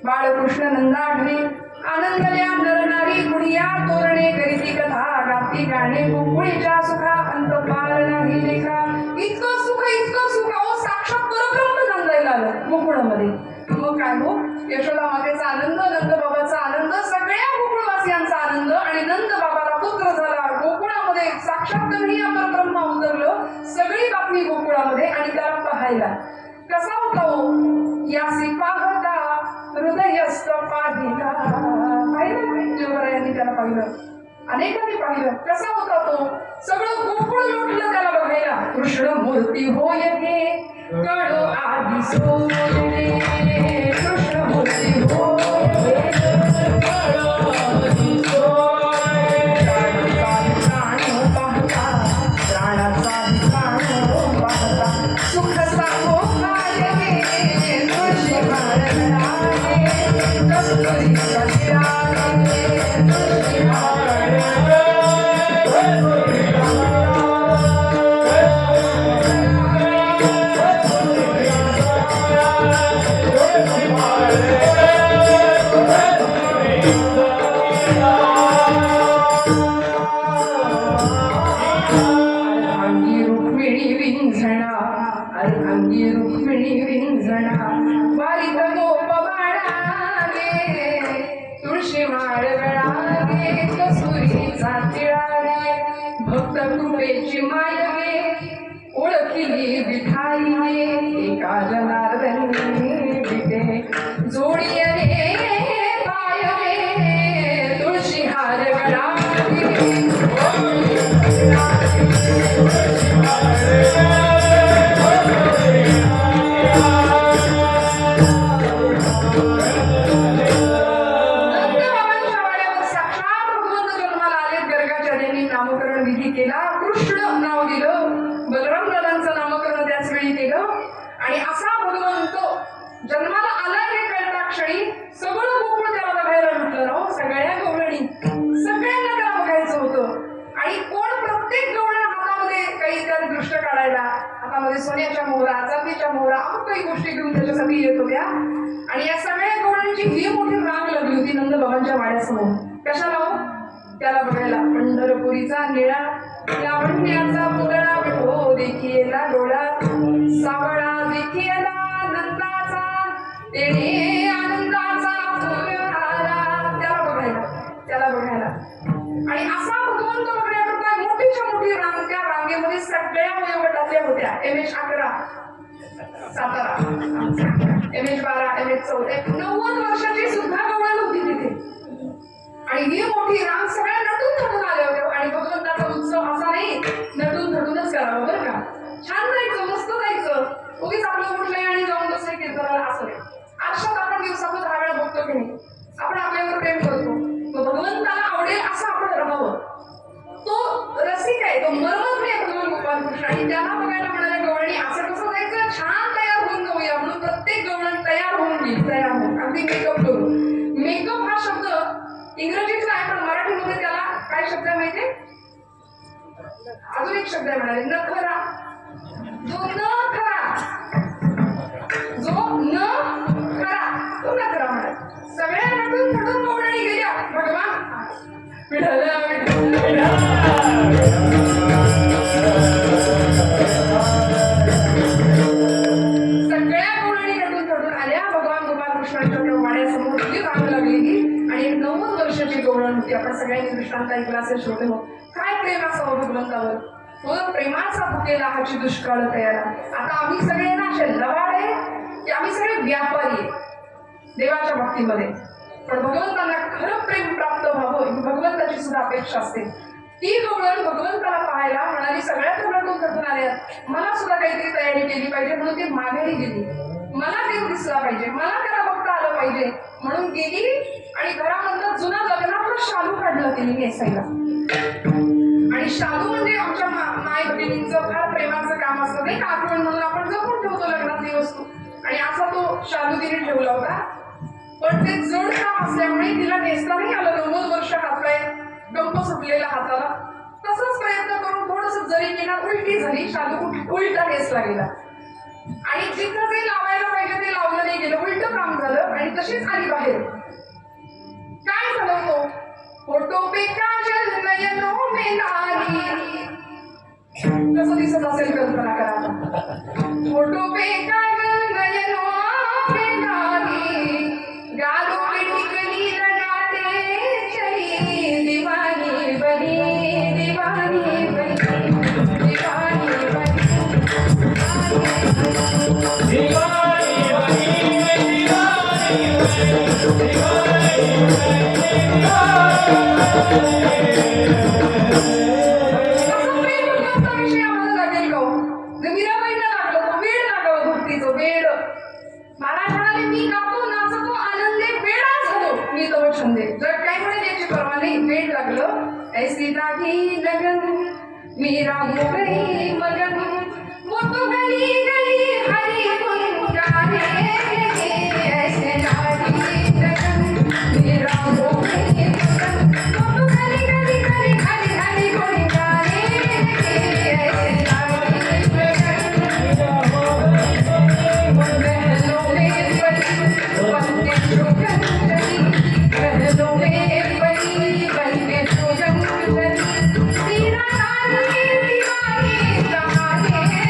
बाळकृष्ण नंदाढे आनंदल्या नरनारी गुडिया तोरणे करीती कथा गाती गाणे गोकुळीच्या सुखा अंत पार नाही लेखा. इतकं सुख अहो साक्षात परब्रह्म नंदायला आलं गोकुळामध्ये. मग काय हो, यशोदा मातेचा आनंद, नंद बाबाचा आनंद, सगळ्या गोकुळवासियांचा आनंद. आणि नंद बाबाला पुत्र झाला, गोकुळामध्ये साक्षात कन्हैया परब्रह्म उतरलं. सगळी बातमी गोकुळामध्ये. आणि त्याला पाहायला कसा होता हो, यासी पाहता हृदयस्थ पाहिला. पाहिलं जोगरायांनी त्याला पाहिलं, अनेकांनी पाहिलं. कसा होता तो, सगळं गोकुळ लोटलं त्याला बघायला. कृष्ण मूर्ती होय हे कळो आधी सोयरे, कृष्ण मूर्ती होय हे कळो आधी सोयरे. प्राण पाहता, प्राणाचा प्राण पाहता, सुख सांगो काय हे तुझी मारणारे, कस्तुरी कलिराने तुझी मारणारे. अर्धांगी रुक्मिणी विंझणा वारीत गोप बाळागे, तुळशी माळ गळागे, कसुरीचा तिळागे, भक्त कृपेची मायगे, ओळखिली विठाई एका जनार्दनी विटे, जोडी रे पायगे, तुळशी हार गळागे. नामकरण विधी केला, कृष्ण नाव दिलं, बलराम दादांचं नामकरण त्याच वेळी केलं. आणि असा भगवंत जन्माला आला हे कळता क्षणी सगळं गोकुळ त्याला बघायला म्हटलं राव. सगळ्या गवळणी, सगळ्यांना त्याला बघायचं होतं. आणि कोण, प्रत्येक गवळण हातामध्ये काही त्याने दृष्ट काढायला, हातामध्ये सोन्याच्या मोहरा, चांदीच्या मोहरा, अमुक काही गोष्टी घेऊन त्याच्यासाठी येत होत्या. आणि या सगळ्या गवळणीची ही मोठी रांग लागली होती नंद बाबांच्या वाड्यासमोर. कशाला हो, त्याला बघायला. पंढरपुरीचा निळा लावण्याचा पुतळा विठो देखियेला डोळा, सावळा देखियेला नंदाचा, तेने आनंदाचा फुलहारा. त्याला बघायला आणि असा भगवंत बघण्याकरता मोठीच्या मोठी रांग. त्या रांगेमध्ये सगळ्या वयोगटातल्या होत्या. MH 11 सातारा, MH 12, MH 14, 90 वर्षाची सुद्धा गवळण होती तिथे. आणि ही मोठी रांग सगळ्या नटून थटून आल्या होत्या. आणि भगवंताचा उत्सव असा नाही नटून थटूनच करावा बरं का. छान जायचं, मस्त जायचं, उगीच आपलं कुठलंही आणि जाऊन दुसरे कीर्तनाला असं नाही. आरशात आपण दिवसातून 10 वेळा बघतो की नाही, आपण आपल्यावर प्रेम करतो. भगवंताला आवडेल असं आपण राहावं. तो रसिक आहे, तो मर्मज्ञ आहे भगवान गोपाल कृष्ण. आणि त्याला बघायला म्हणाल्या गवळणी असं कसं जायचं, छान तयार होऊन जाऊया म्हणून प्रत्येक गवळण तयार होऊन गेली. तयार होऊन अगदी मेकअप करून. मेकअप हा शब्द इंग्रजीचा आहे, पण मराठीमध्ये त्याला काय शब्द आहे माहितीये, अजून एक शब्द आहे म्हणाले, नखरा. जो न खरा, जो न खरा तो नखरा म्हणाले. सगळ्या नटून थटून गवळणी गेल्या. भगवान विठ्ठल विठ्ठल श्रोते हो, काय प्रेम असावं भगवंतावर. तो प्रेमाचा भुकेला हाची दुष्काळ तयार. आता आम्ही सगळे ना असे लवाड आहे की आम्ही सगळे व्यापारी आहे देवाच्या बाबतीमध्ये. पण भगवंतांना खरं प्रेम प्राप्त व्हावं ही भगवंताची सुद्धा अपेक्षा असते. ती गवळण भगवंताला पाहायला म्हणाली, सगळ्या गवळण थकून आल्या, मला सुद्धा काहीतरी तयारी केली पाहिजे म्हणून ती माघारी गेली. मला देव दिसला पाहिजे, मला त्याला बघता आलं पाहिजे म्हणून गेली आणि घरामधलं जुना लग्नातलं शालू काढलं तिने नेसायला. आणि शालू म्हणजे आमच्या माय बहिणींचं फार प्रेमाचं काम असतं नाही का, आठवण म्हणून आपण जपून ठेवतो लग्नातली वस्तू. आणि असा तो शालू तिने ठेवला होता. पण ते जड काम असल्यामुळे तिला नेसता नाही आलं. 9 वर्ष हातपाय गंप सुटलेला हाताला. तसंच प्रयत्न करून थोडस जरी केला, उलटी झाली, शालू उलटा नेसला गेला. आणि जिथं जे लावायला पाहिजे ते लावलं नाही गेलं, उलट काम झालं आणि तशीच आली बाहेर. काय झालं तो फोटो पे काजल नयनों में नारी, कसं दिसत असेल कल्पना करा. फोटो पे काजल नयनों में नारी, गालों पे टिकली लगाते चली, दीवानी बनी दीवानी बनी दीवानी बनी ऐसी राही लगन मेरा हो गई मगन, वो तो गली गली हरी गुन गाने, ऐसे राही लगन मेरा हो गई मगन, वो तो गली गली गली हरी हरी गुन गाने, ऐसे राही लगन मेरा हो गई महलों में बनी बनके शुगन चली, महलों में बनी बनके शुगन चली, तेरा नाम में दीवानी कहानी है,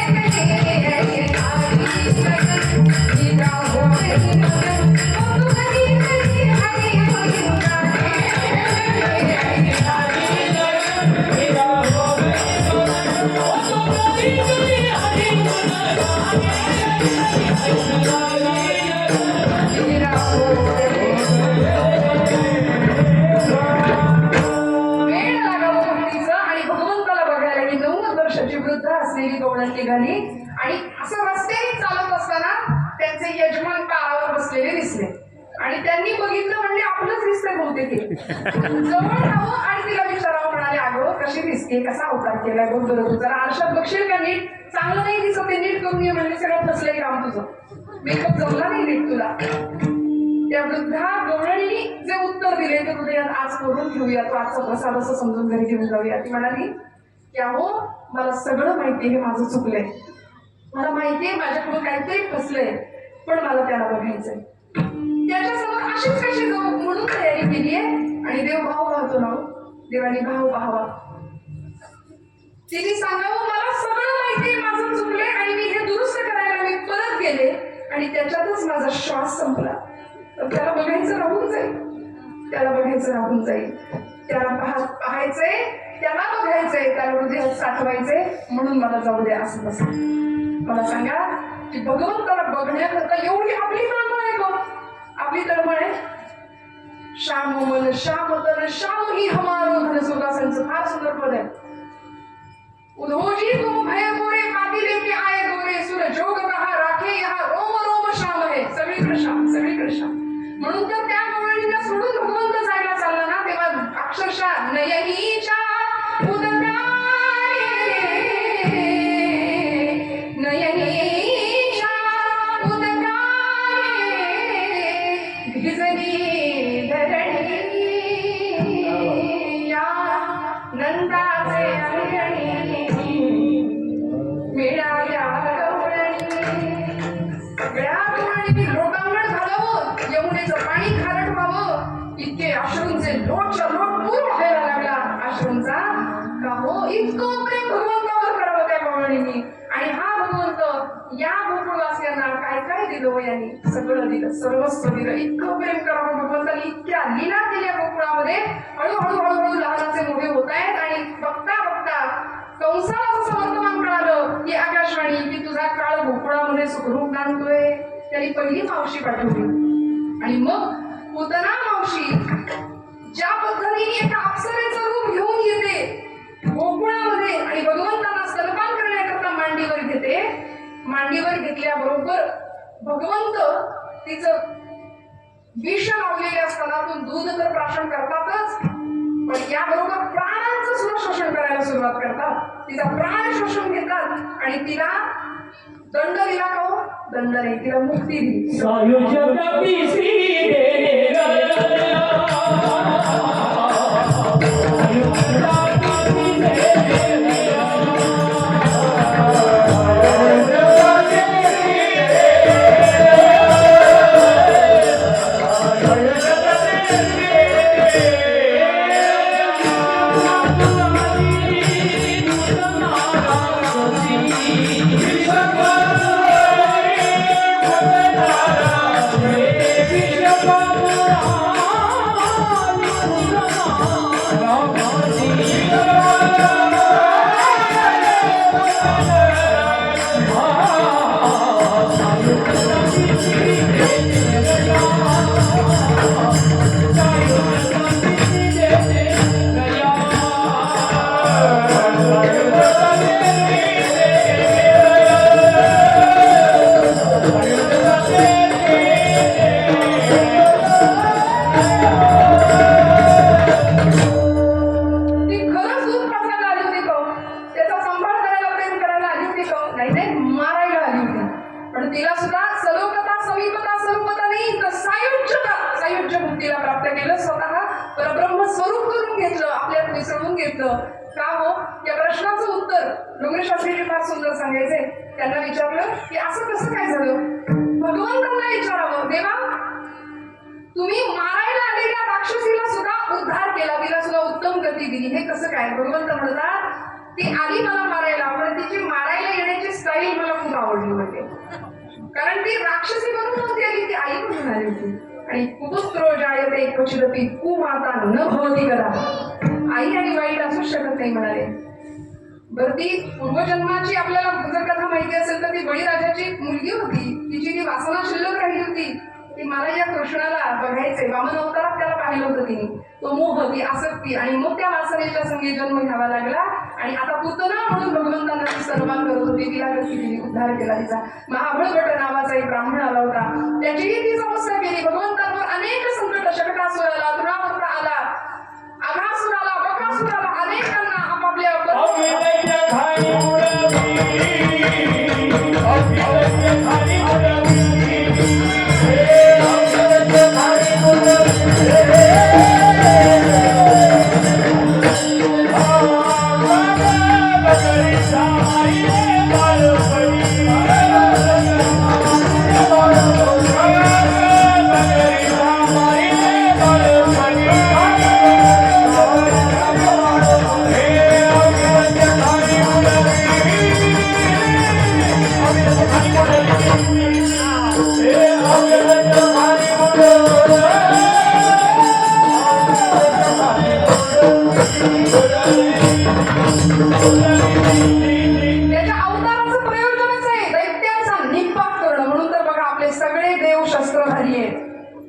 ऐसे नारी लगन मेरा हो गई मगन, वो तो गली गली हरी गुन गाने, ऐसे नारी लगन मेरा हो गई मगन, वो तो गली गली हरी गुन गाने, ऐसे नारी लगन मेरा हो गई. वेळ लागावं भक्तीचं आणि भगवंताला बघायला ही 90 वर्षाची वृद्ध असलेली गवळण निघाली. आणि असं रस्त्याने चालत असताना त्यांचे यजमान काळावर बसलेले दिसले आणि त्यांनी बघितलं म्हणजे आपलंच दिसतंय बहुतेक हे. जवळ जावं आणि तिला विचारावं, म्हणाले, अगं कशी दिसते, कसा अवतार केलाय बघ बरं, तू जरा आरशात बघशील का नीट, चांगलं नाही दिसत ते, नीट करून ये म्हणजे सगळं फसलंय काम तुझं, मेकअप जमला नाही नीट तुला. त्या वृद्धा गवळणीने जे उत्तर दिले ते हृदयात आज करून ठेवूया, तो आजचा प्रसाद असं समजून घरी घेऊन जाऊया. ती म्हणाली की अहो मला सगळं माहितीये हे माझं चुकलंय, मला माहितीये माझ्याकडून काहीतरी फसलंय, पण मला त्याला बघायचंय. त्याच्यासमोर अशीच कशी जाऊ म्हणून तयारी केलीये. आणि देव भाव पाहतो ना, देवाने भाव पाहावा. तिने सांगावं मला सगळं माहितीये माझं चुकलंय आणि मी हे दुरुस्त करायला मी परत गेले आणि त्याच्यातच माझा श्वास संपला. तर त्याला बघायचं राहून जाईल, त्याला बघायचं राहून जाईल, त्याला पाहायचंय, त्याला बघायचंय, त्याला हृदयात साठवायचंय, म्हणून मला जाऊ द्या असं तसं. मला सांगा की भगवंताला बघण्याकरता एवढी आपली तळमळ आहे का? आपली तळमळ आहे. श्याम मन श्याम तन श्याम ही हमारो धन सुदासांचं फार सुंदर पद आहे. उधोजी तुम भय गोरे पाती लेके आए गोरे, सुर जोग कहा राखे यहाँ रोम रोम श्याम है, सगळीकडे श्याम सगळीकडे श्याम. म्हणून तर त्या गवळणीला सोडून भगवंत जायला चालला ना, तेव्हा अक्षरशः नयनीच्या उदकारे, नयनीच्या उदकारे भिजली धरणी, या नंदाचे अंगणी मिळाल्या गवळणी. सगळ्या गवळणी लोटांगण घालावं, यमुनेचं पाणी खारट व्हावं, इतके अश्रूंचे लोटच्या लोट पूर व्हायला लागला अश्रूंचा. का हो इतकं प्रेम भगवंतावर करावं त्या गवळणींनी. आणि हा भगवंत या गोकुळवासियांना काय काय दिलं यांनी, सगळं दिलं, सर्वस्व दिलं. इतकं प्रेम करावं भगवंतांनी, इतक्या लीला केल्या गोकुळामध्ये. हळूहळू हळूहळू लहानाचे मोठे होत आहे त्यांनी पहिली मावशी पाठवली. आणि मग पुतना मावशी ज्या पद्धतीने एका अप्सरेचं रूप घेऊन येते गोकुळामध्ये आणि भगवंतांना स्तनपान करण्याकरता मांडीवर घेते, मांडीवर घेतल्याबरोबर भगवंत तिचं विष लावलेले असताना दूध तर प्राशन करतातच, पण याबरोबर प्राणांचं सुद्धा शोषण करायला सुरुवात करतात. तिचा प्राण शोषून घेतात आणि तिला दंड दिला का हो? दंड नाही, तिला मुक्ती दिली. का हो? या प्रश्नाचं उत्तर डोंगरेशास्त्रीजी फार सुंदर सांगायचे. त्यांना विचारलं की असं कसं काय झालं? भगवंतांना विचारावं, देवा तुम्ही मारायला आलेल्या राक्षसीला सुद्धा उद्धार केला, तिला सुद्धा उत्तम गती दिली, हे कसं काय? भगवंत म्हणतात ती आली मला मारायला, पण तिची मारायला येण्याची स्टाईल मला खूप आवडली होती, कारण ती राक्षसी म्हणून नव्हती आली, ती आई म्हणून आली होती. आणि कुपुत्रो जायते क्वचिदपि कुमाता न भवति कदा. आई आणि वाईट असूच शकत नाही म्हणाले. बरं, ती पूर्वजन्माची आपल्याला जर कथा माहिती असेल तर ती बळीराजाची मुलगी होती, तिची ती वासना शिल्लक राहिली होती की मला या कृष्णाला बघायचे. वामन अवतारात त्याला पाहिलं होतं तिने, तो मोह, ती आसक्ती, आणि मग त्या वासनेच्या संगे जन्म घ्यावा लागला. आणि आता पुतना म्हणून भगवंतांना ती सन्मान करत होती, तिला गती दिली, उद्धार केला तिचा. महाबळभट नावाचा एक ब्राह्मण आला होता, त्याचीही ती समस्या केली. भगवंतांवर अनेक संकट, शकटासुर आला, तृणावर्त आला, अघासुर आला, बकासुर आला, अनेकांना आपापल्या त्याच्या अवताराचं प्रयोजनच आहे दैत्यांचा निपात करणं. म्हणून तर बघा आपले सगळे देव शस्त्रधारी आहेत.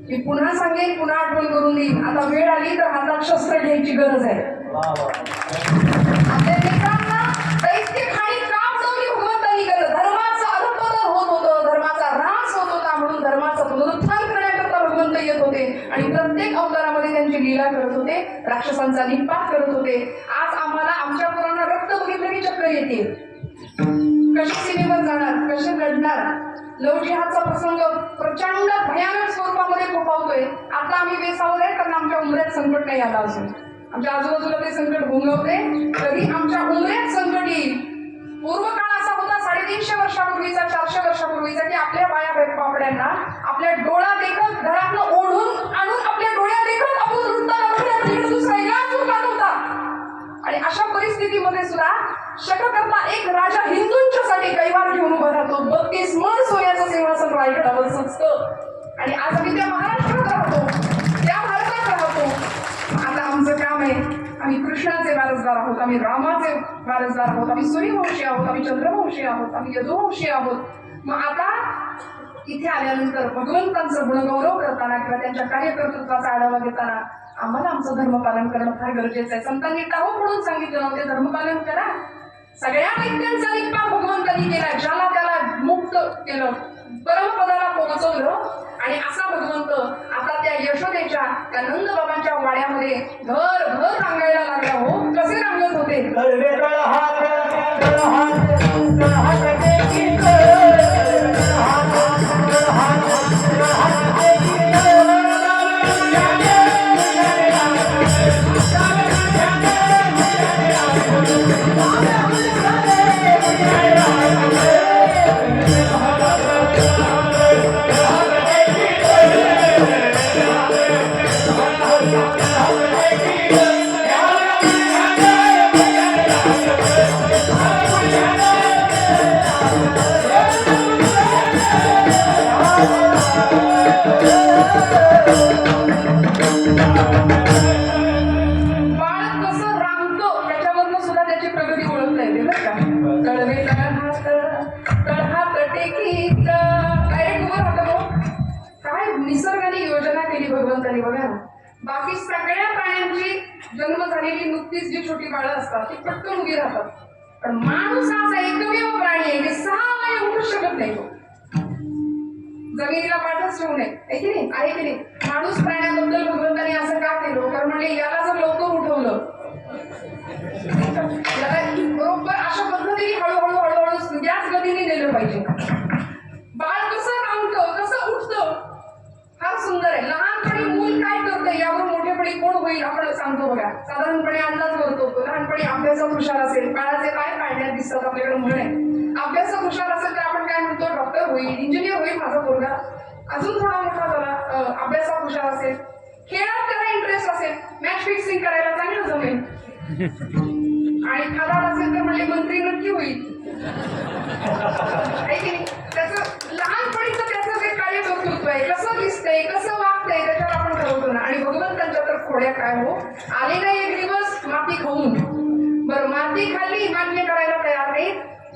मी पुन्हा सांगेन, पुन्हा आठवण करून देईन. आता वेळ आली तर हातात शस्त्र घ्यायची गरज आहे. आपल्या मित्रांना दैत्य खाणी का बनवली भगवंतांनी? धर्माचं अधपतन होत होतं, धर्माचा ऱ्हास होत होता, म्हणून धर्माचं पुनरुत्थान करण्याकरता भगवंत येत होते आणि प्रत्येक अवतारामध्ये त्यांची लीला करत होते, राक्षसांचा निपात करत होते. आज आम्हाला आमच्या पुराणात रक्त बघितलं की चक्कर येते. कशी सीमेवर जाणार, कसे लढणार? लव जिहादचा प्रसंग प्रचंड भयानक स्वरूपामध्ये फोफावतोय. आता आम्ही बेसावत आहे कारण आमच्या उमऱ्यात संकट नाही आला असून. आमच्या आजूबाजूला ते संकट भोंगवते, कधी आमच्या उमऱ्यात संकट येईल. पूर्वकाळ असा होता 350 वर्षापूर्वीचा, 400 वर्षापूर्वीचा, की आपल्या बाया पापड्यांना आपल्या डोळा देखत घरातनं ओढून आणून आपल्या डोळ्या देखत आपण वृत्ताला दुसरा इलाज उरला नव्हता. आणि अशा परिस्थितीमध्ये सुद्धा शककर्ता एक राजा हिंदूंच्यासाठी कैवार घेऊन उभा राहतो. 32 मण सोन्याचं सिंहासन रायगडावर सजतं. आणि आज आम्ही त्या महाराष्ट्रात राहतो, त्या भारतात राहतो. आता आमचं काम आहे, आम्ही कृष्णाचे वारसदार आहोत, आम्ही रामाचे वारसदार आहोत, आम्ही सूर्यवंशी आहोत, आम्ही चंद्रवंशी आहोत, आम्ही यदुवंशी आहोत. मग आता इथे आल्यानंतर भगवंतांचं गुणगौरव करताना किंवा त्यांच्या कार्यकर्तृत्वाचा आढावा घेताना आम्हाला आमचं धर्मपालन करणं फार गरजेचं आहे. संतांनी टाहो म्हणून सांगितलं नव्हते धर्मपालन करा. सगळ्या दैत्यांचा निपात भगवंतांनी केला, ज्याला त्याला मुक्त केलं, परमपदाला पोहोचवलं. आणि असा भगवंत आता त्या यशोदेच्या त्या नंदबाबांच्या वाड्यामध्ये घर घर रांगायला लागला. हो, कसे रांगत होते. निसर्गाने योजना केली भगवंतानी. बघा, बाकी सगळ्या प्राण्यांची जन्म झालेली नुकतीच जी छोटी बाळं असतात ती पटकन उभी राहतात, पण माणूस असा एकमेव प्राणी आहे की 6 महिने उठू शकत नाही. तो जमिनीला पाठच ठेवू नये, आहे की नाही, आहे की नाही. माणूस प्राण्याबद्दल भगवंतानी असं का केलं, कारण म्हणजे याला जर लवकर उठवलं, याला बरोबर अशा पद्धतीने हळूहळू हळूहळू त्याच गतीने नेलं पाहिजे. बाळ कसं रांगतं, कसं उठतं, फार सुंदर आहे. लहानपणी मूल काय करतं यावर मोठेपणी कोण होईल आपण सांगतो. बघा, साधारणपणे अंदाज करतो. लहानपणी अभ्यासात हुशार असेल, बाळाचे काय पाळण्यात दिसतात आपल्याकडे म्हणे. अभ्यासात हुशार असेल तर आपण काय म्हणतो, डॉक्टर होईल, इंजिनियर होईल माझा पोरगा. अजून थोडा मोठा झाला, अभ्यासात हुशार असेल, खेळात त्याला इंटरेस्ट असेल, मॅच फिक्सिंग करायला चांगलं जमेल, आणि खादाड असेल तर म्हणजे मंत्री नक्की होईल. त्याचं लहानपणीचं त्याचं जे कार्यकर्तृत्व आहे, कसं दिसतंय, कसं वागतंय, त्याच्यावर आपण ठरवतो ना. आणि भगवंतांच्या तर खोड्या काय हो, आले नाही एक दिवस माती खाऊन. बरं, माती खाल्ली, मान्य करायला तयार नाही.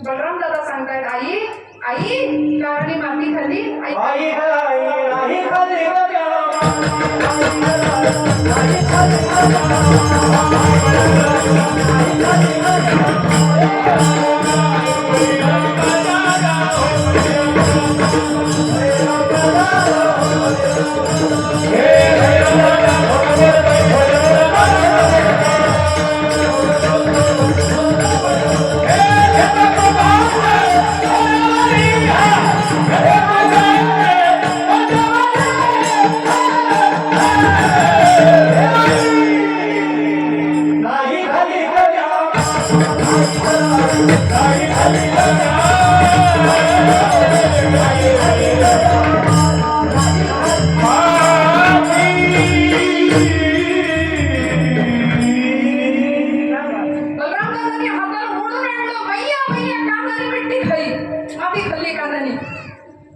बलराम दादा सांगतायत, आई आई कारणी माती खाल्ली, आई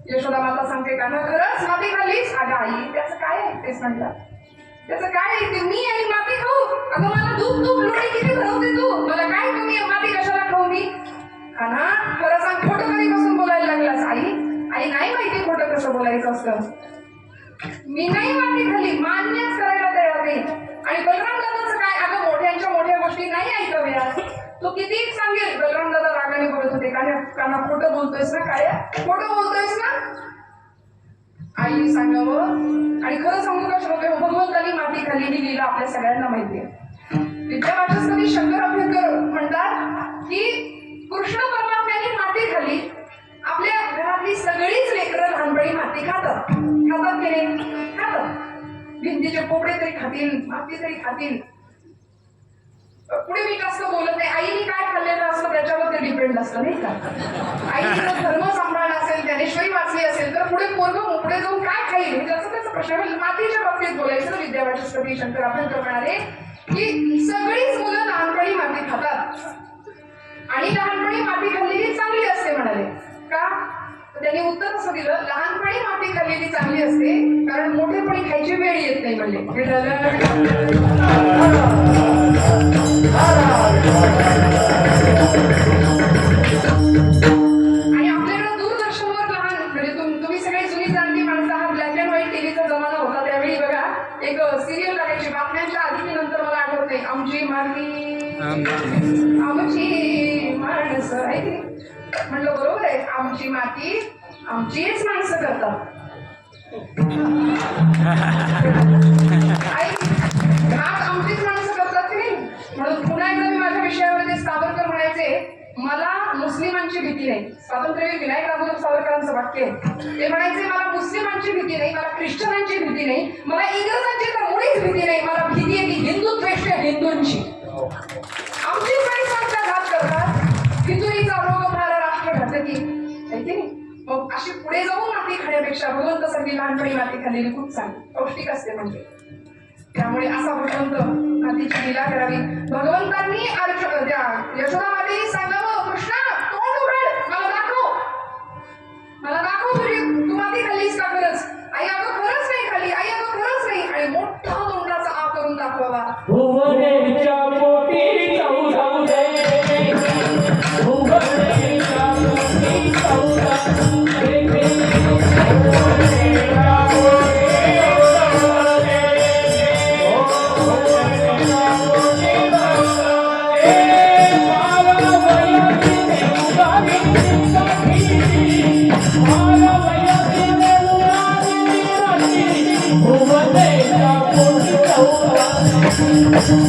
यशोदा माता सांगते, कान्हा खरंच माती खाल्लीस? अगं आई, त्याचं काय आहे तेच म्हणतात. त्याचं काय आहे ते, मी आणि माती खाऊ? अगं मला दूध तूप लोणी किती भरवते तू, मला काय कमी आहे, माती कशाला खाऊ मी? कान्हा खरं सांग, खोटं कधीपासून बोलायला लागलास? आई आई नाही माहिती खोटं कसं बोलायचं असतं. मी नाही माती खाल्ली, मान्यच करायला तयार नाही. आणि बलराम दादाचं काय, अगं मोठ्यांच्या मोठ्या गोष्टी नाही ऐकाव्या. तो किती सांगेल. बलराम दादा रागाने बोलत होते, कान्हा खोटं बोलतोयस ना, काय खोटं बोलतोयस ना. आई सांगावं आणि खरं सांगू का श्रोते, भगवंतानी माती खाल्ली ही लीला आपल्या सगळ्यांना माहिती आहे. विद्यावाचस्पती शंकर अभ्यंकर म्हणतात की कृष्ण परमात्म्याने माती खाल्ली. आपल्या घरातली सगळीच लेकरं लहानपणी माती खातात की नाही? खातात. भिंतीचे पोपडे तरी खातील, माती तरी खातील. पुढे मी जास्त बोलत नाही. आईने काय खाल्लेलं असतं त्याच्यावर ते डिपेंड असतं, नाही का. आईने जर धर्म सांभाळला असेल, ज्ञानेश्वरी वाचली असेल, तर पुढे पोरगं पुढे जाऊन काय खाईल हे त्याचा प्रश्न. मातीच्या बाबतीत बोलायचं, विद्यावाचस्पती शंकर अभ्यंकर म्हणाले की सगळीच मुलं लहानपणी माती खातात आणि लहानपणी माती खाल्लेली चांगली असते म्हणाले. का? त्यांनी उत्तर असं दिलं, लहानपणी माती खाल्लेली चांगली असते कारण मोठेपणी खायची वेळ येत नाही म्हणले. आणि आपल्याकडे दूरदर्शनवर लहान म्हणजे तुम्ही सगळे आमची माणसं आहे की नाही? म्हणलं बरोबर आहे, आमची माती आमचीच माणसं करतात. आई हात आमचीच माणसं करतात की नाही? म्हणून पुन्हा एकदा मी माझ्या विषयामध्ये सावरकर म्हणायचे, मला मुस्लिमांची भीती नाही. स्वातंत्र्यवीर विनायक दामोदर सावरकरांचं वाक्य आहे. ते म्हणायचे, मला मुस्लिमांची भीती नाही, मला ख्रिश्चनांची भीती नाही, मला इंग्रजांची तर मुळीच भीती नाही. मला भीती आहे ती हिंदुत्वेष्ट हिंदूंची. आमची माणसं आमच्या घात करतात. हिंदुरीचा रोग भारा राष्ट्र घातकी आहे की नाही? मग अशी पुढे जाऊन माती खाण्यापेक्षा भगवंत सगळी लहानपणी माती खाल्लेली खूप चांगली पौष्टिक असते. म्हणजे त्यामुळे असा भगवंत मातीची लीला करावी. भगवंतांनी त्या यशोदा मातेने सांगावं, कृष्णा तोंड उघड, मला दाखव तुझी तू माती खाल्लीस का खरंच. आई अगं खरंच नाही खाली, आई अगं खरंच नाही. आणि मोठा तोंडाचा आ करून दाखवावा. भुवनेच्या पोटी जाऊ जाऊ दे, भुवनेच्या पोटी जाऊ जाऊ दे, भुवनेच्या पोटी जाऊ दे, भुवनेच्या पोटी जाऊ दे. मला वयाची देवगावी साठी, मला वयाची देवगावी साठी, भुवनेच्या पोटी जाऊ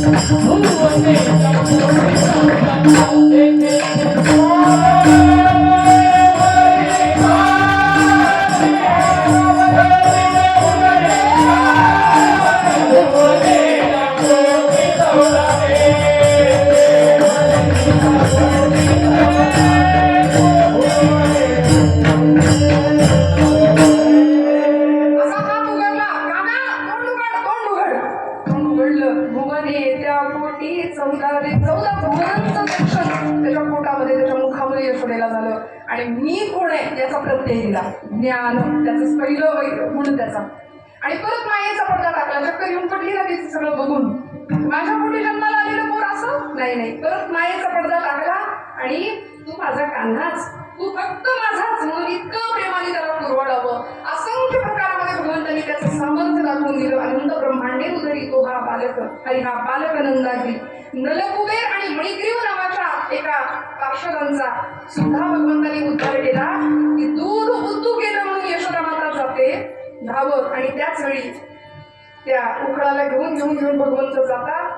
आणि मी कोण आहे याचा प्रत्यय दिला. ज्ञान त्याचं पहिलं गुण त्याचा. आणि परत मायेचा पडदा टाकला. चक्कर येऊन पडली ना तिचं सगळं बघून, माझ्या पोटी जन्माला आलेलं पोर असं नाही. परत मायेचा पडदा टाकला आणि तू माझा कान्हाच, तू फक्त माझाच म्हणून इतकं प्रेमाने त्याला पुरवाडावं. असंख्य प्रकारामध्ये भगवंतांनी त्याचं सामर्थ्य दाखवून दिलं. अनंत ब्रह्मांडे उदरी तो हा बालक, हरी हा बालक नंदागिरी. नलकुबेर आणि मणिग्रीव नावाच्या एका पार्षदांचा सुद्धा भगवंतांनी उद्धार केला. की दूध उद्दू गेलं म्हणून यशोदा माता जाते धावत. आणि त्याच वेळी त्या उखळाला घेऊन भगवंत जातात.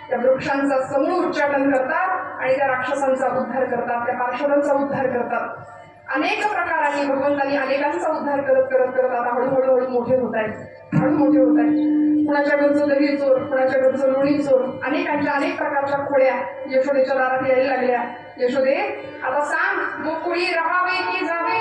त्या वृक्षांचा समूळ उच्चाटन करतात आणि त्या राक्षसांचा उद्धार करतात, त्या पार्षदांचा उद्धार करतात. अनेक प्रकारांनी भगवंतांनी अनेकांचा उद्धार करत करत करत आता हळूहळू मोठे होत आहेत. कुणाच्या घरचं दही चोर, कुणाच्या घरचं लोणी चोर, अनेकांच्या अनेक प्रकारच्या खोड्या यशोदेच्या दारात यायला लागल्या. यशोदे आता सांग, मोकळी राहावे की जावे.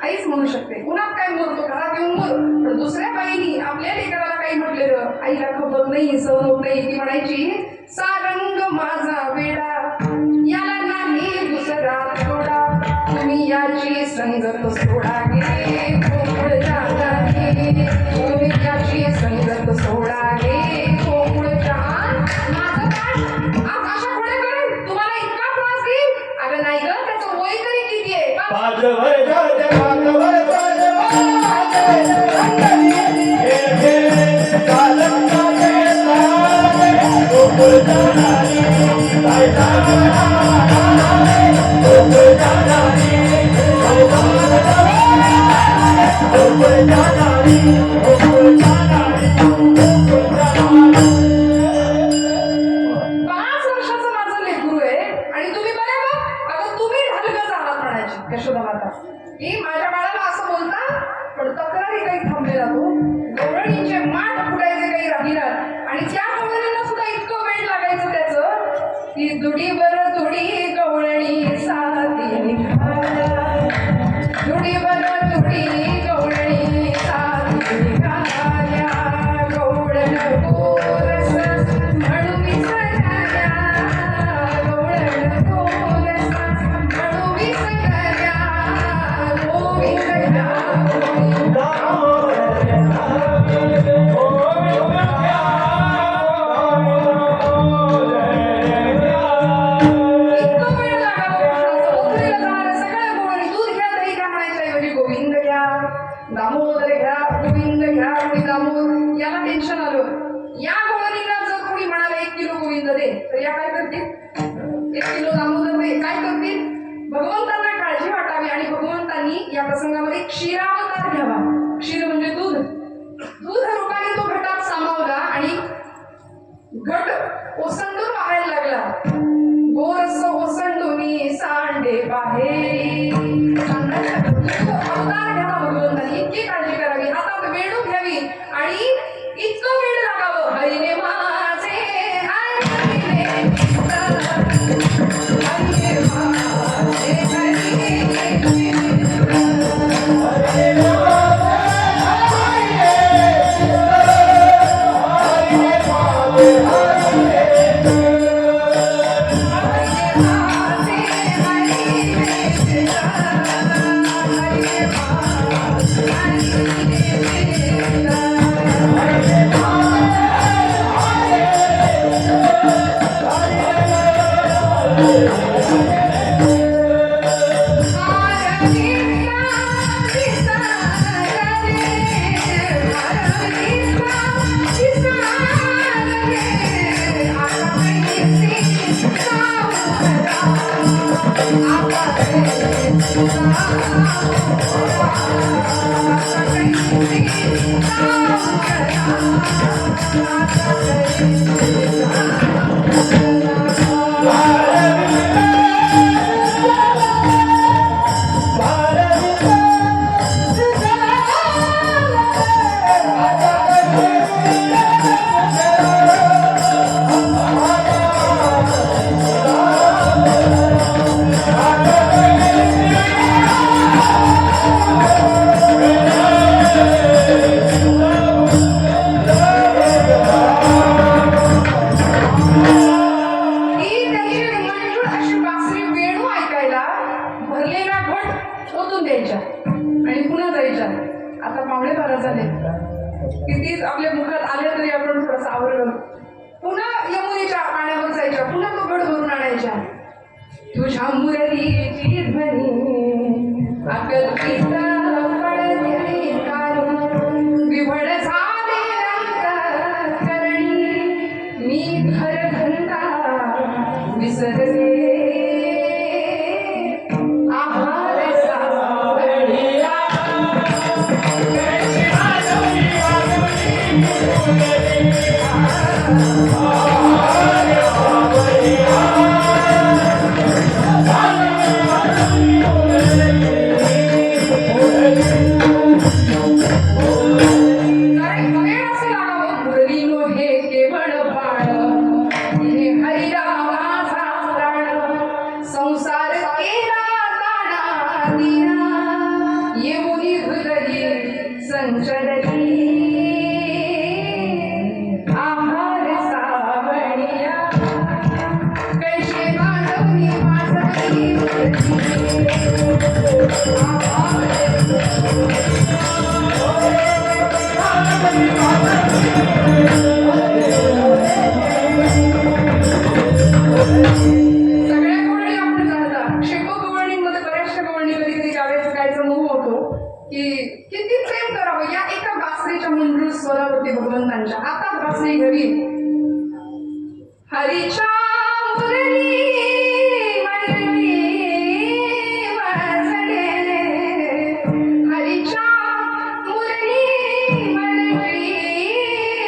आईच म्हणू शकते. उन्हात काय मरतो, घरात येऊन मर. पण दुसऱ्या बाईनी आपल्या लेकराला काही म्हटलेलं आईला खपत नाही, सहन होत नाही. ती म्हणायची, सारंग माझा वेडा, याला नाही दुसरा थोडा, तुम्ही याची संगत सोडा गे, गोकुळच्या नाही, तुम्ही याची संगत सोडा गे, गोकुळच्या. माझं काय आज अशा पुढे करेन तुम्हाला इतका त्रास देईल? अगं नाही ग, त्याचं वय तरी किती आहे? Oh पाच वर्षाचं माझं लेकरू आहे आणि तुम्ही बरे बघ अगं तुम्ही ढालगं आहात म्हणायची यशोदा माता की माझ्या बाळाला असं बोलता पण तक्रारी काही थांबलेला तो गवळणींचे माठ फुटायचे काही राहिनात आणि त्या गवळणींना सुद्धा इतकं वेळ लागायचं त्याचं की दुडी बरं दुडी गवळणी साथी निघाल्या दुडी बरं दुडी गवळणी साथी निघाल्या गवळण गोरस म्हणून विसरल्या गवळण गोरस म्हणून विसरल्या गोविंदया इतकं वेळ लागावं ओथरीला जाणाऱ्या सगळ्या गोवळणी दूध घ्या दही घ्या म्हणायच्या ऐवजी गोविंद घ्या दामोदर घ्या गोविंद घ्या कोणी दामोदर याला टेन्शन आलं या गोवळणीला जर कोणी म्हणाला 1 किलो गोविंद दे तर या काय करतील 1 किलो दामोदर दे काय करतील भगवंतांना काळजी वाटावी आणि भगवंतांनी या प्रसंगामध्ये क्षीरावतार घ्यावा क्षीर म्हणजे दूध दूध रूपाने तो घटात सामावला आणि घट ओसंडून वाहायला लागला गोरस ओसंडूनी सांडे बाहेरी अवतार घ्यावा भगवंतांनी इतकी काळजी करावी हातात वेणू घ्यावी आणि इतकं वेळ लागावं हरिने माझे हरिने हरिने माझे किती आपल्या मुखात आले तरी आपण थोडंसं आवरलं पुन्हा यमुनेच्या पाण्यावर जायच्या पुन्हा तो घट भरून आणायच्या तुझ्या मुरलीची ध्वनी अकल्पिता पडते कानी विभळ झाले अंतःकरणी मी घरघंटा विसरले आहार सावळिया संसार केला ताणा दिना येऊनी हृदयी संचरली आहार सावळिया कैसे माधवनी वासवी किती प्रेम करावं या एका बासरीच्या मंजूळ स्वरावरती भगवंतांच्या हातात बासरी घ्यावी हरीच्या मुरली मंडळी वाजले, हरीच्या मुरली मंडळी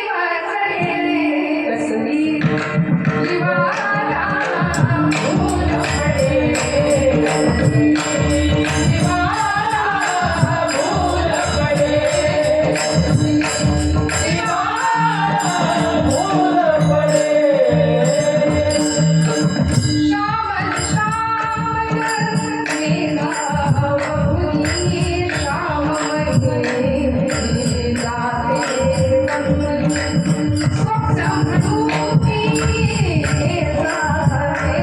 वाजले, कसली जीवाला फूल पडे, जीवाला फूल पडे, श्यामल श्यामल मेघा बहुनी, श्याममयी जाते कमली, स्वप्नरूपी जाते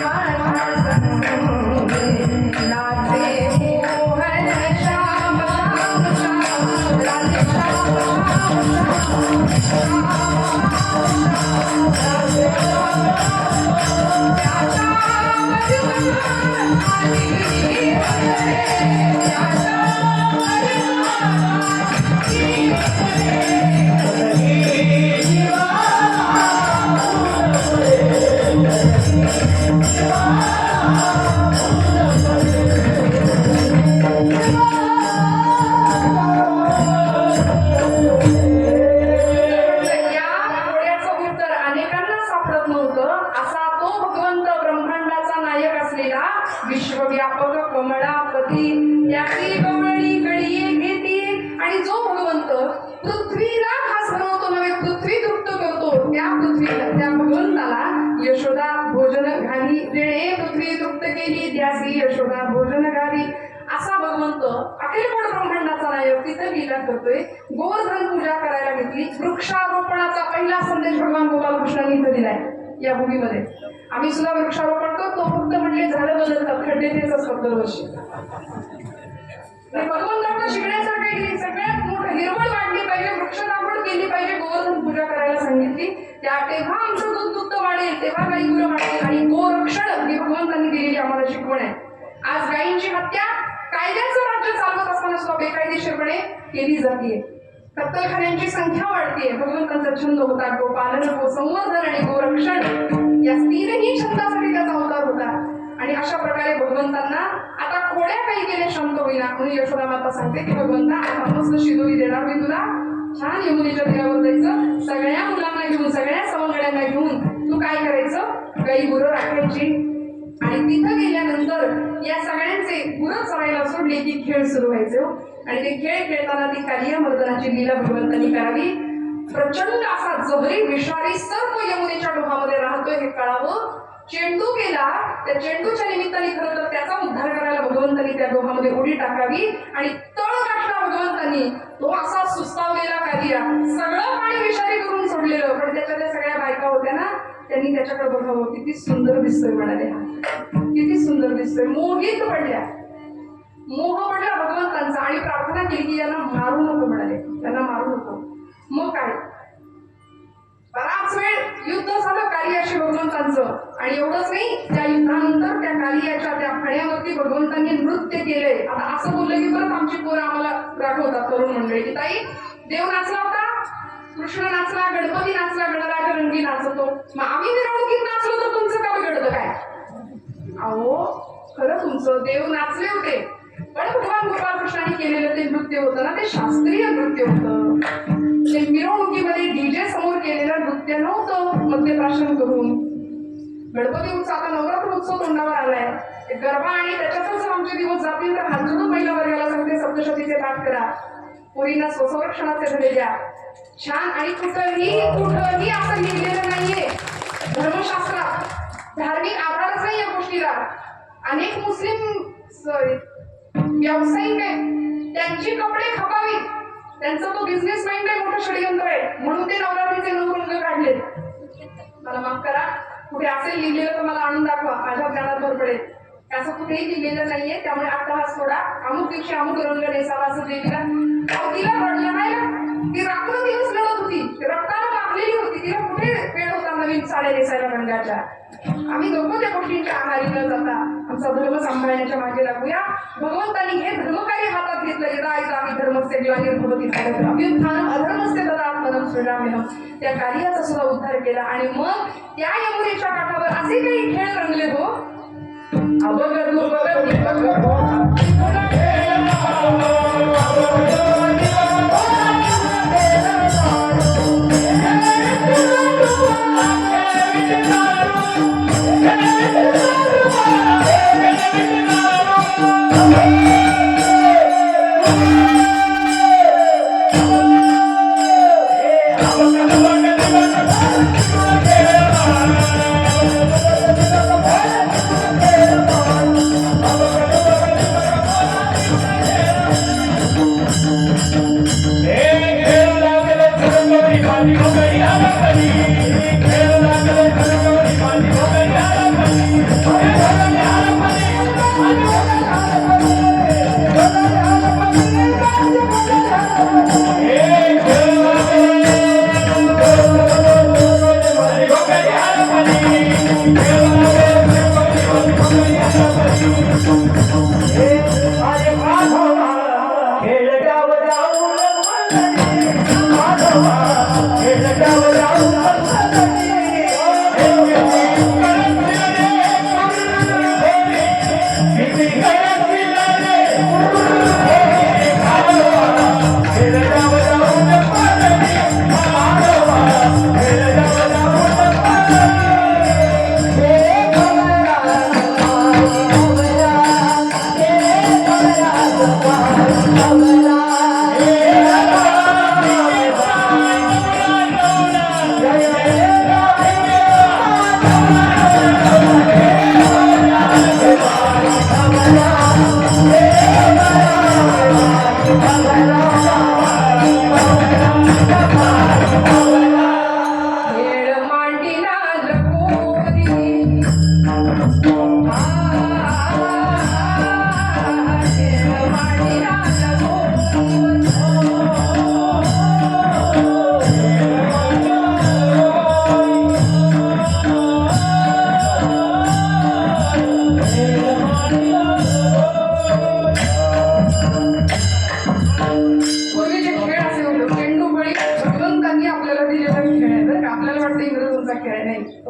माझ्या संगे, नाचे मोहन श्याम श्याम श्याम, राधे श्याम श्याम या घोड्याचं उत्तर अनेकांना सापडत नव्हतं. असा तो भगवंत ब्रह्मांडाचा नायक असलेला विश्वव्यापक कमळापती, त्याची कमळी कळीये घेती, आणि जो भगवंत पृथ्वीला खास बनवतो नव्हे पृथ्वी तृप्त करतो, त्या पृथ्वीला त्या भगवंताला यशोदा भोजन घाली, जेणे पृथ्वी तृप्त केली त्यासी यशोदा भोजन घाली. असा भगवंत अखिलपण ब्रह्मांडाचा नायक तिथे लीला करतोय. गोवर्धन पूजा करायला घेतली. वृक्षारोपणाचा पहिला संदेश भगवान गोपालकृष्णांनी इथं दिलाय या भूमीमध्ये. आम्ही सुद्धा वृक्षारोपण करतो, फक्त म्हणले झाडं बदलतात, खड्डे तेच असतात दरवर्षी. भगवंताकडे शिकण्यासारखं काही सगळ्यात मोठं हिरवळ वाढली पाहिजे, वृक्ष लागवड केली पाहिजे, गोवर्धन पूजा करायला सांगितली. तेव्हा आमचं दूध दुग्ध वाढेल, तेव्हा गाई गुरं वाढेल, आणि गोरक्षण ही भगवंतांनी दिलेली आम्हाला शिकवण आहे. आज गायींची हत्या कायद्याचं राज्य चालवत असताना सुद्धा बेकायदेशीरपणे केली जाते. कत्तलखान्यांची संख्या वाढतीये. भगवंतांचा छंद होता गोपालन, गोसंवर्धन आणि गोरक्षण, या तीनही छंदासाठी त्याचा अवतार होता. आणि अशा प्रकारे भगवंतांना आता खोड्या काही केल्या शांत होईना, म्हणून यशोदा माता सांगते की भगवंता आता मस्त शिदोरी देणार मी तुला, छान यमुनेच्या तीरावर जायचं, सगळ्या मुलांना घेऊन सगळ्या सवंगड्यांना घेऊन तू काय करायचं, गाई गुरं राखायची, आणि तिथं गेल्यानंतर या सगळ्यांचे गुरं चरायला सोडले की खेळ सुरू व्हायचे. आणि ते खेळ खेळताना ती कालिया मर्दनाची लीला भगवंतांनी करावी. प्रचंड असा जबरी विषारी सर्प यमुनेच्या डोहामध्ये राहतोय हे कळावं. चेंडू गेला, त्या चेंडूच्या निमित्ताने खरं तर त्याचा उद्धार करायला भगवंतांनी त्या डोहामध्ये उडी टाकावी, आणि तळ गाठला भगवंतांनी. तो असा सुस्तावलेला कालिया, सगळं पाणी विषारी करून सोडलेलं, पण त्याच्या त्या सगळ्या बायका होत्या ना, त्यांनी त्याच्याकडे बघावं, किती सुंदर दिसतोय म्हणाले, किती सुंदर दिसतोय, मोहित पडल्या. मोह पडला भगवंतांचा, आणि प्रार्थना केली की यांना मारू नको म्हणाले, त्यांना मारू नको. मग काय, बराच वेळ युद्ध झालं कालियाशी भगवंतांचं. आणि एवढंच नाही, त्या युद्धानंतर त्या कालियाच्या त्या फण्यावरती भगवंतांनी नृत्य केलंय. आता असं बोललं की परत आमची पोरं आम्हाला रागवतात तरुण मंडळी की ताई, देव नाचला होता, कृष्ण नाचला, गणपती नाचला, गणराज रंगी नाचतो, मग आम्ही मिरवणुकीत नाचलो तर तुमचं का बिघडतं काय? अहो खरं तुमचं देव नाचले होते, पण भगवान गोपालकृष्णांनी केलेलं ते नृत्य होतं ना, ते शास्त्रीय नृत्य होतं. ते मिरवणुकीमध्ये डीजे समोर केलेलं नृत्य नव्हतं मद्यप्राशन करून. गणपती उत्सव, आता नवरात्र उत्सव तोंडावर आलाय, गरबा, आणि त्याच्यातच आमचे दिवस जातील तर हात जोडून पहिल्या वर्गाला सांगते सप्तशतीचे पाठ करा, पोरींना स्वसंरक्षणाचे धडे द्या, छान. आणि कुठंही असं लिहिलेलं नाहीये धर्मशास्त्रात, धार्मिक आधारच नाही या गोष्टीला. अनेक मुस्लिम व्यावसायिक आहेत, त्यांची कपडे खपावी, त्यांचा तो बिझनेस माइंड आहे, मोठं षडयंत्र आहे, म्हणून ते नवरात्रीचे 9 रंग काढलेत. मला माफ करा, कुठे असेल लिहिलेलं तर मला आणून दाखवा, माझ्या ज्ञानात भर पडेल. असं कुठेही लिहिलेलं नाहीये, त्यामुळे अट्टहास थोडा, अमुक दिवशी अमुक रंग नेसावा असं लिहिलेला. तिला रडलं नाही, ती रात्र दिवस लढत होती, रक्ताला लागलेली होती, तिला कुठे वेळ होता नवीन साड्या नेसायला रंगाच्या. आम्ही नको त्या गोष्टींच्या आहारी न जाता आमचा धर्म सांभाळण्याच्या मागे लागूया. भगवंतांनी हे धर्मकार्य हातात घेतलं. यदा यदा आम्ही धर्मस्य ग्लानिर्भवति भारत अभ्युत्थानम् अधर्मस्य तदात्मनं सृजाम्यहम्. त्या कार्याचा सुद्धा उद्धार केला. आणि मग त्या यमुनेच्या काठावर असे काही खेळ रंगले हो. अबगदु बगदि बगदो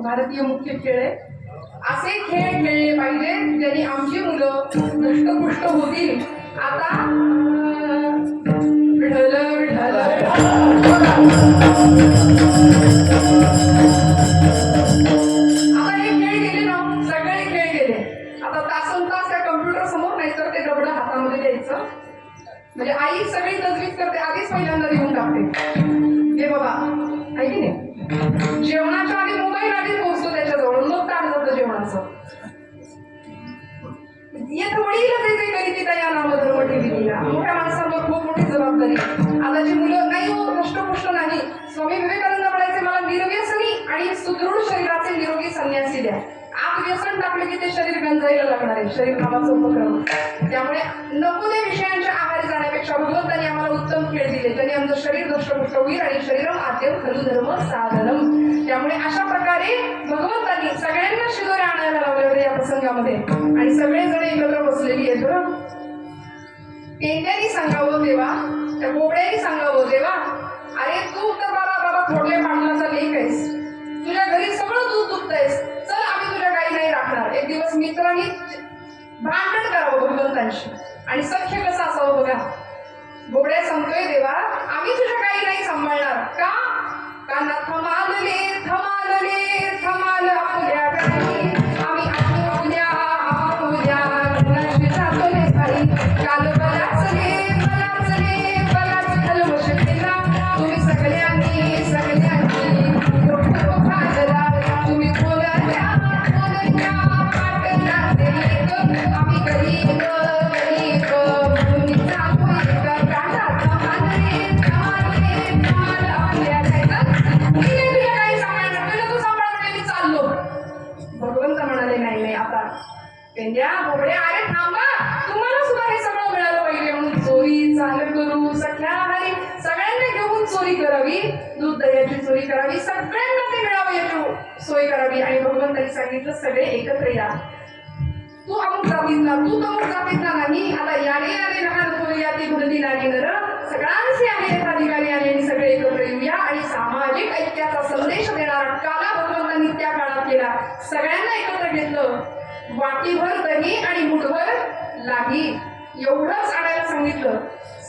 भारतीय मुख्य खेळ आहे. असे खेळ खेळले पाहिजे ज्यांनी आमची मुलं दष्टपुष्ट होतील. आता विठ्ठल विठ्ठल आता हे खेळ गेले ना, सगळे खेळ गेले. आता तासन तास त्या कम्प्युटर समोर नाही तर ते डबडं हातामध्ये द्यायचं. म्हणजे आई सगळी तजवीज करते, आधीच पहिल्यांदा लिहून टाकते. हे बाबा आहे की नाही, जेवणाच्या आधी मोबाईल आधी पोहोचतो त्याच्याजवळ, मग ताण जातं जेवणाचं. येत वडील ते करीत या नामधर्म ठेवीला. मोठ्या माणसांवर खूप मोठी जबाबदारी. आताची मुलं नाही हो, दष्टपुष्ट नाही. स्वामी विवेकानंद म्हणायचे, मला निर्व्यसनी आणि सुदृढ शरीराचे निरोगी संन्यासी द्या. आत व्यसन टाकले की ते शरीर गंजायला लागणार आहे. शरीर नावाचा उपक्रम. त्यामुळे नको त्या विषयांच्या आहारी जाण्यापेक्षा भगवंतांनी आम्हाला उत्तम खेळ दिले, ज्याने आमचं शरीर दष्टपुष्ट होईल. आणि शरीरम आद्यम खलु धर्म साधनम. त्यामुळे अशा प्रकारे भगवंतांनी सगळ्यांना शिदोऱ्या आणायला लावले होते या प्रसंगामध्ये. आणि सगळेजण एकत्र बसलेली आहेत. पेंड्यानी सांगावं तेव्हा, त्या बोबड्यानी सांगावं तेव्हा, अरे तू तर बाबा थोडले पाटलाचा लेख आहेस, तुझ्या घरी सगळं दूध दुखतंयस, चल आम्ही तुझ्या गाई नाही राखणार. एक दिवस मित्रांनी भांडण करावं भगवंतांशी. आणि सख्य कसं असावं बघा. बोबड्या सांगतोय देवा, आम्ही तुझ्या गाई नाही सांभाळणार. का? काना थमालले थमालले थमाल आपल्या गाई, आम्ही आपुल्या आपुल्या गुणाशी जातोले भाई. काल बलाचले बलाचले बलाच कलमश केला, तुम्ही सगळ्यांनी सगळ्यांनी खाजला. तुम्ही बोलल्या बोलल्या पाटला देईक, आम्ही गरीब गरीब तुम्ही सांगू एका काना थमालले थमालले थमाल आपल्या भगवंत म्हणाले, नाही नाही आता पेंड्या बोबड्या, अरे थांबा, तुम्हाला सुद्धा हे सगळं मिळालं पाहिजे. म्हणून चोरी चाल करू सख्या आहारी, सगळ्यांना घेऊन चोरी करावी, दूध दह्याची चोरी करावी, सगळ्यांना ते मिळावं याची सोय करावी आणि भगवंतांनी सांगितलं सगळे एकत्र या. तू अमुक जातीतला, तू तमुक जातीतला नाही. आता याने याने लहान थोर याती भरती नारी नर, सगळ्यांचे आहे अधिकारी आणि सगळे एकत्र येऊया आणि सामाजिक ऐक्याचा संदेश देणारा काला भगवंतांनी त्या काळात केला. सगळ्यांना एकत्र घेतलं. वाटीभर दही आणि मुठभर लाही एवढंच आणायला सांगितलं.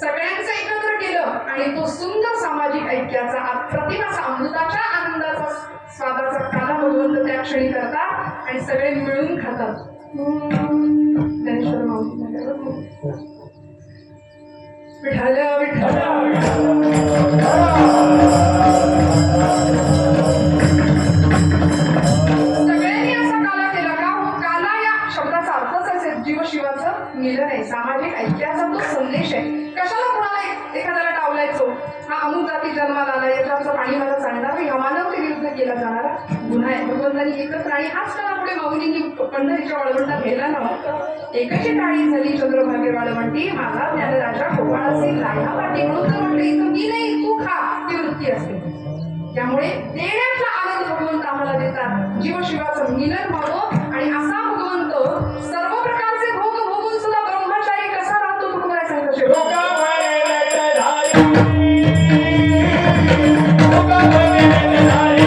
सगळ्यांचं एकत्र केलं आणि तो सुंदर सामाजिक ऐक्याचा अप्रतिम असा अमृताच्या आनंदाचा स्वादाचा काला भगवंत त्या क्षणी करतात आणि सगळे मिळून खातात. ज्ञानेश्वर माऊली विठ्ठल विठ्ठल सगळ्यांनी असा काला केला का हो? काला या शब्दाचा अर्थच असेल जीवशिवाचं मिलन आहे, सामाजिक ऐक्याचा तो संदेश आहे. कशाला कोणाला एखाद्याला डावलायचो? हा अमुक जाती जन्माला आला, याच्याचं पाणी मला सांगणार ह्या मानवते विरुद्ध केला जाणारा गुन्हा आहे. भगवंतांनी एकत्र आणि हाच काला पुढे माऊलींनी पंढरीच्या वाळवंटात घेतला नव्हता. एकची टाळी झाली चंद्रभागे वाळवंटी, माझा ज्ञानराजा गोपाळाचे लाया वाटी. म्हणून तर म्हटलं इथं मी नाही तू खा ही वृत्ती असते. त्यामुळे देण्याचा आनंद भगवंत आम्हाला देतात. जीवशिवाचं मिलन व्हावं आणि असा भगवंत सर्व प्रकारचे भोग भोगून सुद्धा ब्रह्मचारी कसा राहतो तो तुम्हाला सांगतो. लोका भरेत धारी, लोका भरेत धारी.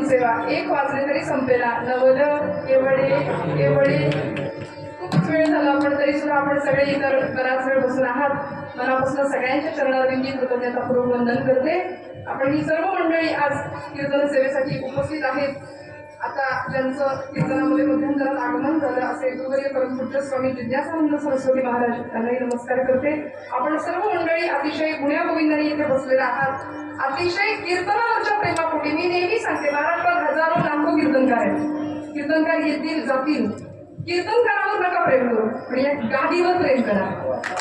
कीर्तन सेवा 1 वाजले तरी संपेना. नवल एवढे खूपच वेळ झाला, पण तरी सुद्धा आपण सगळे इतर बराच वेळ बसून आहात. मनापासून सगळ्यांच्या चरणारविंदी कृतज्ञतापूर्वक वंदन करते. आपण ही सर्व मंडळी आज कीर्तन सेवेसाठी उपस्थित आहेत. आता ज्यांचं कीर्तनामध्ये मध्यंतरात आगमन झालं असे गुरुवर्य परमपूज्य स्वामी जिज्ञासानंद सरस्वती महाराज त्यांनाही नमस्कार करते. आपण सर्व मंडळी अतिशय गुण्यागोविंदाने इथे बसलेला आहात. अतिशय कीर्तनावरच्या प्रेमापोटी मी नेहमी सांगते, महाराष्ट्रात हजारो लाखो कीर्तनकार आहेत. कीर्तनकार येतील जातील, कीर्तनकारावर नका प्रेम करू, पण या गादीवर प्रेम करा.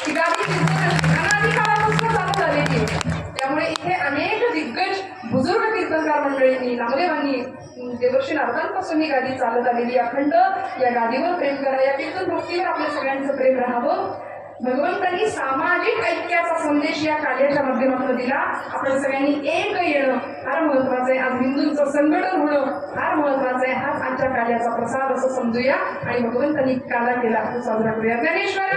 ही गादी कीर्तन अनादी काळापासून चालू झालेली आहे. त्यामुळे इथे अनेक दिग्गज बुजुर्ग कीर्तनकार मंडळींनी, नामदेवांनी, देवर्षी नारदांपासून ही गादी चालत आलेली. अखंड या गादीवर प्रेम करा. या कीर्तन भक्तीवर आपल्या सगळ्यांचं प्रेम राहावं. भगवंतांनी सामाजिक ऐक्याचा संदेश या कार्याच्या माध्यमातून दिला. आपण सगळ्यांनी एक येणं फार महत्वाचं आहे. आज हिंदूंचं संघटन होणं फार महत्वाचं आहे. हाच आजच्या कार्याचा प्रसाद असं समजूया आणि भगवंतांनी काला केला तो साजरा करूया. ज्ञानेश्वर